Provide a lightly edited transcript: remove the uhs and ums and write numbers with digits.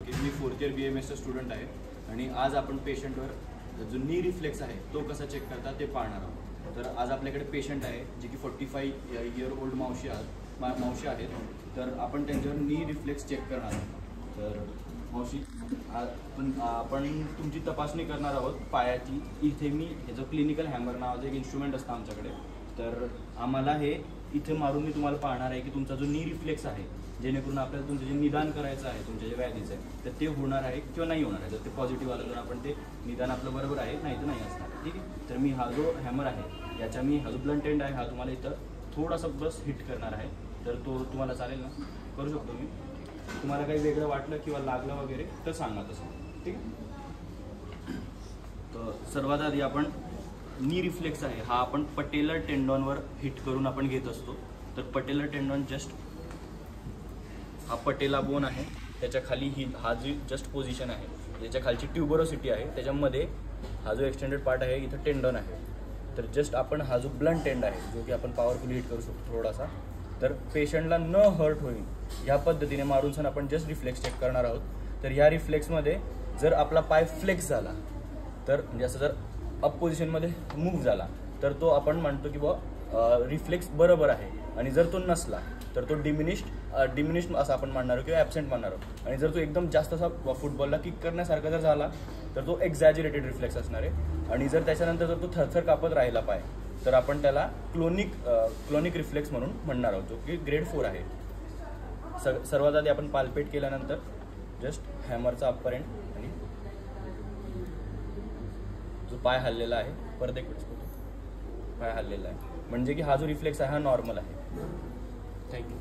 मी 4th year BMS student आहे आणि आज आपण पेशंटवर जो नी रिफ्लेक्स आहे तो कसा चेक करता ते पाहणार आहोत। तर आज आपल्याकडे पेशंट आहे जे की 45 इयर ओल्ड मावशी आहेत। तर आपण त्यांच्यावर नी रिफ्लेक्स चेक करणार आहोत। तर मावशी आपण तुमची तपासणी करणार आहोत पायाची। इथे मी हे जो क्लिनिकल हॅमर नावाचं एक इन्स्ट्रुमेंट असतं आमच्याकडे, तर आम्हाला हे इथे मारून मी तुम्हाला पाहणार आहे की तुमचा जो नी रिफ्लेक्स आहे, जेणेकरून आपल्याला तुमचं जे निदान करायचं आहे तुमच्या जे व्याधीचं आहे तर ते होणार आहे किंवा नाही होणार आहे। जर ते पॉझिटिव्ह आलं तर आपण ते निदान आपलं बरोबर आहे, नाही तर नाही असणार। ठीक आहे, तर मी हा जो हॅमर आहे याचा मी हा जो ब्लंट एंड आहे हा तुम्हाला इथं थोडासा बस हिट करणार आहे। तर तो तुम्हाला चालेल ना? करू शकतो मी। तुम्हाला काही वेगळं वाटलं किंवा लागलं वगैरे तर सांगा तसं। ठीक आहे, तर सर्वात आधी आपण नी रिफ्लेक्स आहे हा आपण पटेलर टेंडॉनवर हिट करून आपण घेत असतो। तर पटेलर टेंडॉन जस्ट हा पटेला बोन आहे, त्याच्या खाली हा जी जस्ट पोझिशन आहे, ज्याच्या खालची ट्युबरोसिटी आहे, त्याच्यामध्ये हा जो एक्सटेंडेड पार्ट आहे इथं टेंडॉन आहे। तर जस्ट आपण हा जो ब्लंट एंड आहे जो की आपण पॉवरफुली हिट करू शकतो थोडासा, तर पेशंटला न हर्ट होईल ह्या पद्धतीने मारून सण आपण जस्ट रिफ्लेक्स चेक करणार आहोत। तर ह्या रिफ्लेक्समध्ये जर आपला पाय फ्लेक्स झाला तर म्हणजे असं जर अप पोझिशनमध्ये मूव्ह झाला तर तो आपण म्हणतो की बुवा रिफ्लेक्स बरोबर आहे, आणि जर तो नसला तर तो डिमिनिश्ड असं आपण म्हणणार आहोत किंवा ॲबसेंट म्हणणार आहोत। आणि जर तो एकदम जास्त असा फुटबॉलला किक करण्यासारखा जर झाला तर तो एक्झॅजरेटेड रिफ्लेक्स असणार आहे। आणि जर त्याच्यानंतर जर तो थरथर कापत राहिला पाय तर आपण त्याला क्लोनिक रिफ्लेक्स म्हणून म्हणणार आहोत, जो की ग्रेड 4 आहे। सर्वात आधी आपण पाल्पेट केल्यानंतर जस्ट हॅमरचा अप्पर एंड आणि जो पाय हल्लेला आहे, परत एक पाय हल्लेला आहे, म्हणजे की हा जो रिफ्लेक्स आहे हा नॉर्मल आहे। थँक्यू।